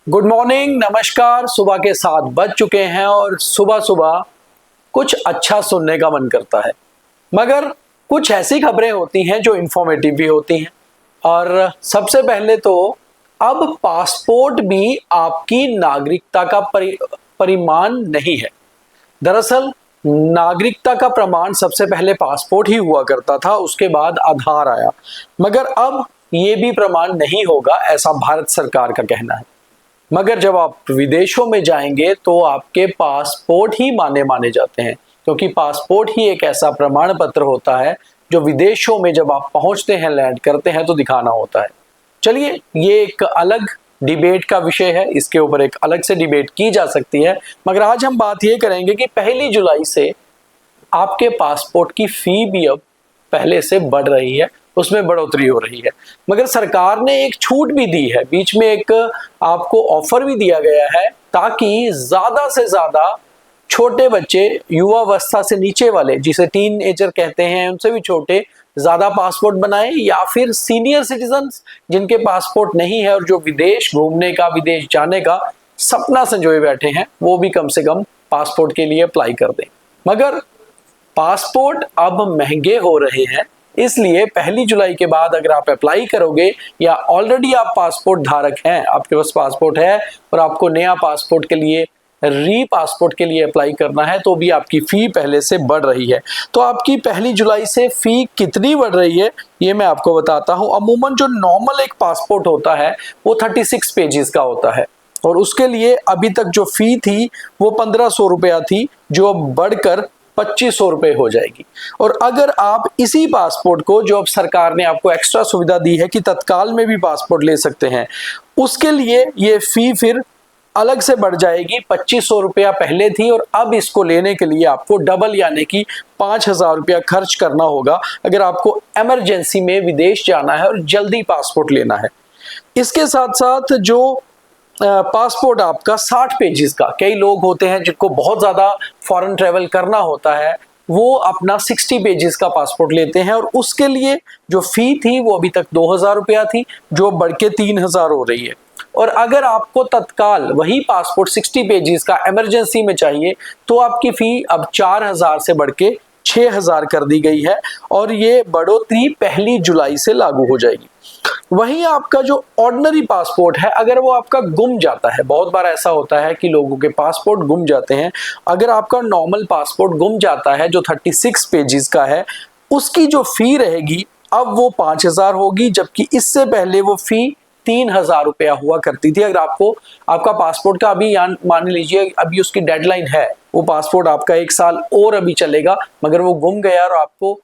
Good morning, नमस्कार। सुबह के 7 बज चुके हैं और सुबह सुबह कुछ अच्छा सुनने का मन करता है, मगर कुछ ऐसी खबरें होती हैं जो इंफॉर्मेटिव भी होती हैं। और सबसे पहले तो अब पासपोर्ट भी आपकी नागरिकता का परिमाण नहीं है। दरअसल नागरिकता का प्रमाण सबसे पहले पासपोर्ट ही हुआ करता था, उसके बाद आधार आया, मगर अब ये भी प्रमाण नहीं होगा, ऐसा भारत सरकार का कहना है। मगर जब आप विदेशों में जाएंगे तो आपके पासपोर्ट ही माने जाते हैं, क्योंकि पासपोर्ट ही एक ऐसा प्रमाण पत्र होता है जो विदेशों में जब आप पहुंचते हैं, लैंड करते हैं तो दिखाना होता है। चलिए, ये एक अलग डिबेट का विषय है, इसके ऊपर एक अलग से डिबेट की जा सकती है। मगर आज हम बात ये करेंगे कि 1 जुलाई से आपके पासपोर्ट की फी भी अब पहले से बढ़ रही है, उसमें बढ़ोतरी हो रही है। मगर सरकार ने एक छूट भी दी है, बीच में एक आपको ऑफर भी दिया गया है, ताकि ज्यादा से ज्यादा छोटे बच्चे, युवावस्था से नीचे वाले, जिसे टीन एजर कहते हैं, उनसे भी छोटे ज्यादा पासपोर्ट बनाए, या फिर सीनियर सिटीजन जिनके पासपोर्ट नहीं है और जो विदेश घूमने का, विदेश जाने का सपना संजोए बैठे हैं, वो भी कम से कम पासपोर्ट के लिए अप्लाई कर दें। मगर पासपोर्ट अब महंगे हो रहे हैं, इसलिए 1 जुलाई के बाद अगर आप अप्लाई करोगे या ऑलरेडी आप पासपोर्ट धारक हैं, आपके पास पासपोर्ट है और आपको नया पासपोर्ट के लिए, री पासपोर्ट के लिए अप्लाई करना है, तो भी आपकी फी पहले से बढ़ रही है। तो आपकी 1 जुलाई से फी कितनी बढ़ रही है ये मैं आपको बताता हूं। अमूमन जो नॉर्मल एक पासपोर्ट होता है वो 36 पेजेस का होता है, और उसके लिए अभी तक जो फी थी वो 1500 रुपया थी, जो अब बढ़कर 2500 रुपये हो जाएगी। और अगर आप इसी पासपोर्ट को, जो अब सरकार ने आपको एक्स्ट्रा सुविधा दी है कि तत्काल में भी पासपोर्ट ले सकते हैं, उसके लिए ये फी फिर अलग से बढ़ जाएगी। 2500 रुपया पहले थी और अब इसको लेने के लिए आपको डबल यानी कि 5000 रुपया खर्च करना होगा, अगर आपको इमरजेंसी में विदेश जाना है और जल्दी पासपोर्ट लेना है। इसके साथ साथ जो पासपोर्ट आपका 60 पेजेस का, कई लोग होते हैं जिनको बहुत ज्यादा फॉरेन ट्रेवल करना होता है, वो अपना 60 पेजेस का पासपोर्ट लेते हैं, और उसके लिए जो फी थी वो अभी तक 2000 रुपया थी, जो बढ़ के 3000 हो रही है। और अगर आपको तत्काल वही पासपोर्ट 60 पेजेस का इमरजेंसी में चाहिए, तो आपकी फी अब 4000 से बढ़ के 6000 कर दी गई है, और ये बढ़ोतरी 1 जुलाई से लागू हो जाएगी। वहीं आपका जो ऑर्डिनरी पासपोर्ट है, अगर वो आपका गुम जाता है, बहुत बार ऐसा होता है कि लोगों के पासपोर्ट गुम जाते हैं, अगर आपका नॉर्मल पासपोर्ट गुम जाता है जो 36 पेजेस का है, उसकी जो फी रहेगी अब वो 5000 होगी, जबकि इससे पहले वो फी 3000 रुपया हुआ करती थी। अगर आपको आपका पासपोर्ट का अभी मान लीजिए अभी उसकी डेडलाइन है, वो पासपोर्ट आपका 1 साल और अभी चलेगा, मगर वो गुम गया और आपको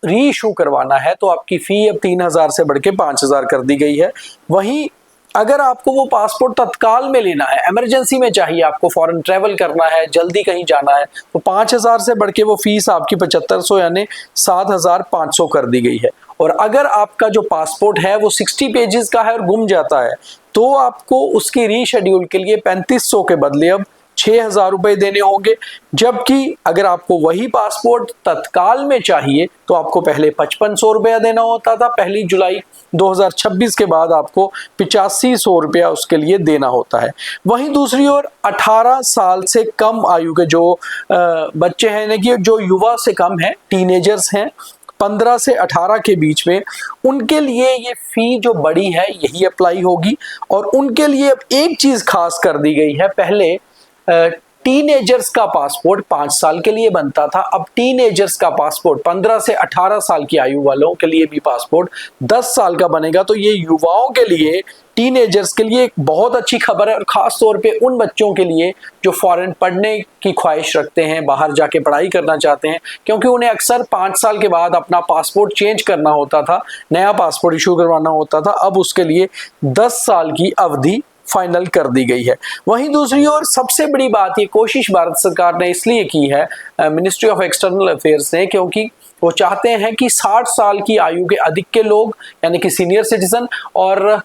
री इशू करवाना है, तो आपकी फी अब 3000 से बढ़ के 5000 कर दी गई है। वहीं अगर आपको वो पासपोर्ट तत्काल में लेना है, इमरजेंसी में चाहिए, आपको फॉरेन ट्रेवल करना है, जल्दी कहीं जाना है, तो 5000 से बढ़ के वो फीस आपकी 7500 यानी 7500 कर दी गई है। और अगर आपका जो पासपोर्ट है वो 60 पेजेस का है और गुम जाता है, तो आपको उसकी रीशेड्यूल के लिए 3500 के बदले अब 6000 रुपए देने होंगे। जबकि अगर आपको वही पासपोर्ट तत्काल में चाहिए तो आपको पहले 5500 रुपया देना होता था, 1 जुलाई 2026 के बाद आपको 8500 रुपया उसके लिए देना होता है। वहीं दूसरी ओर 18 साल से कम आयु के जो बच्चे हैं, यानी कि जो युवा से कम है, टीनेजर्स हैं, 15 से 18 के बीच में, उनके लिए ये फी जो बड़ी है यही अप्लाई होगी। और उनके लिए अब एक चीज खास कर दी गई है, पहले टीनेजर्स का पासपोर्ट 5 साल के लिए बनता था, अब टीनेजर्स का पासपोर्ट 15 से 18 साल की आयु वालों के लिए भी पासपोर्ट 10 साल का बनेगा। तो ये युवाओं के लिए, टीनेजर्स के लिए एक बहुत अच्छी खबर है, और खास तौर पे उन बच्चों के लिए जो फॉरेन पढ़ने की ख्वाहिश रखते हैं, बाहर जाके पढ़ाई करना चाहते हैं, क्योंकि उन्हें अक्सर 5 साल के बाद अपना पासपोर्ट चेंज करना होता था, नया पासपोर्ट इशू करवाना होता था, अब उसके लिए 10 साल की अवधि फाइनल कर दी गई है। वहीं दूसरी ओर सबसे बड़ी बात, ये कोशिश भारत सरकार ने इसलिए की है, मिनिस्ट्री ऑफ एक्सटर्नल अफेयर्स ने, क्योंकि वो चाहते हैं कि 60 साल की आयु के अधिक के लोग, यानी कि सीनियर सिटीजन, और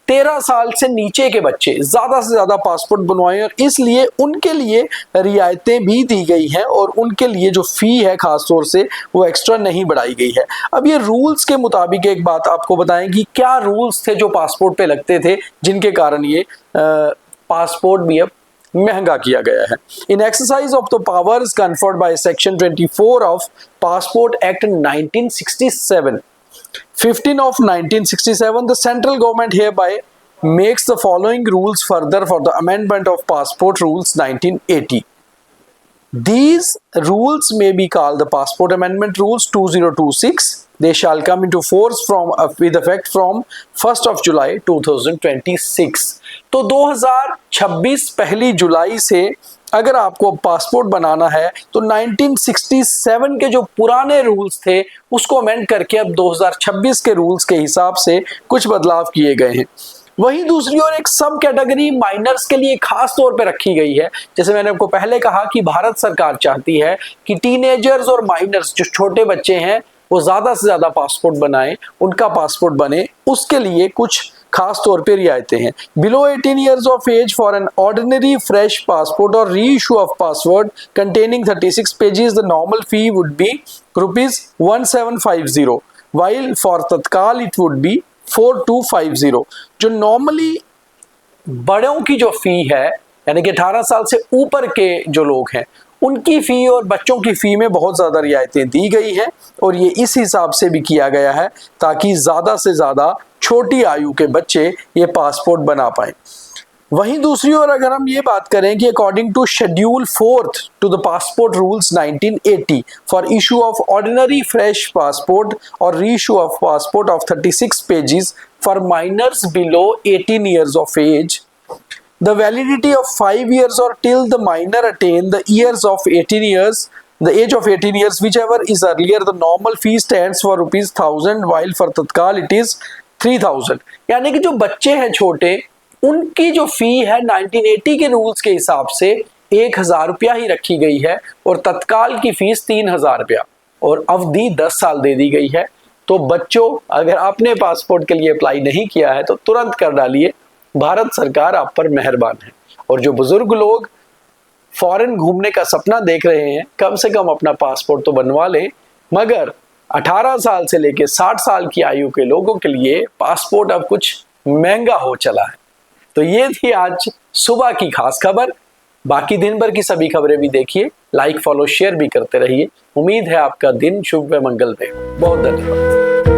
13 साल से नीचे के बच्चे ज्यादा से ज्यादा पासपोर्ट बनवाएं और इसलिए उनके लिए रियायतें भी दी गई हैं और उनके लिए जो फी है खास तौर से वो एक्स्ट्रा नहीं बढ़ाई गई है। अब ये रूल्स के मुताबिक एक बात आपको बताएं कि क्या रूल्स थे जो पासपोर्ट पे लगते थे जिनके कारण ये पासपोर्ट भी अब महंगा किया गया है। In exercise of the powers conferred by section 24 of Passport Act 1967, 15 of 1967, the central government hereby makes the following rules further for the amendment of passport rules 1980. These rules may be called the passport amendment rules 2026. They shall come into force with effect from 1st of July 2026. तो 2026 पहली जुलाई से अगर आपको passport बनाना है तो 1967 के जो पुराने रूल्स थे उसको अमेंड करके अब 2026 के रूल्स के हिसाब से कुछ बदलाव किए गए हैं। वहीं दूसरी ओर एक सब कैटेगरी माइनर्स के लिए खास तौर पे रखी गई है। जैसे मैंने आपको पहले कहा कि भारत सरकार चाहती है कि टीनेजर्स और माइनर्स जो छोटे बच्चे हैं वो ज्यादा से ज्यादा पासपोर्ट बनाएं, उनका पासपोर्ट बने, उसके लिए कुछ खास तौर पे रियायतें हैं। Below 18 years of age for an ordinary fresh passport or reissue of passport containing 36 pages, the normal fee would be rupees 1750, while for तत्काल it would be 4250। जो नॉर्मली बड़ों की जो फी है यानी कि 18 साल से ऊपर के जो लोग हैं उनकी फी और बच्चों की फी में बहुत ज्यादा रियायतें दी गई हैं और ये इस हिसाब से भी किया गया है ताकि ज्यादा से ज्यादा छोटी आयु के बच्चे ये पासपोर्ट बना पाए। वहीं दूसरी ओर अगर हम ये बात करें कि according to schedule 4th to the passport rules 1980 for issue of ordinary fresh passport और reissue of passport of 36 pages for minors below 18 years of age, the validity of 5 years or till the minor attain the years of 18 years, the age of 18 years, whichever is earlier, the normal fee stands for rupees 1000, while for तत्काल it is 3000। यानी कि जो बच्चे हैं छोटे उनकी जो फी है 1980 के रूल्स के हिसाब से 1000 रुपया ही रखी गई है और तत्काल की फीस 3000 रुपया और अवधि 10 साल दे दी गई है। तो बच्चों अगर आपने पासपोर्ट के लिए अप्लाई नहीं किया है तो तुरंत कर डालिए, भारत सरकार आप पर मेहरबान है। और जो बुजुर्ग लोग फॉरेन घूमने का सपना देख रहे हैं कम से कम अपना पासपोर्ट तो बनवा लें, मगर 18 साल से लेकर 60 साल की आयु के लोगों के लिए पासपोर्ट अब कुछ महंगा हो चला है। तो ये थी आज सुबह की खास खबर। बाकी दिन भर की सभी खबरें भी देखिए, लाइक फॉलो शेयर भी करते रहिए। उम्मीद है आपका दिन शुभ व मंगलमय हो। बहुत धन्यवाद।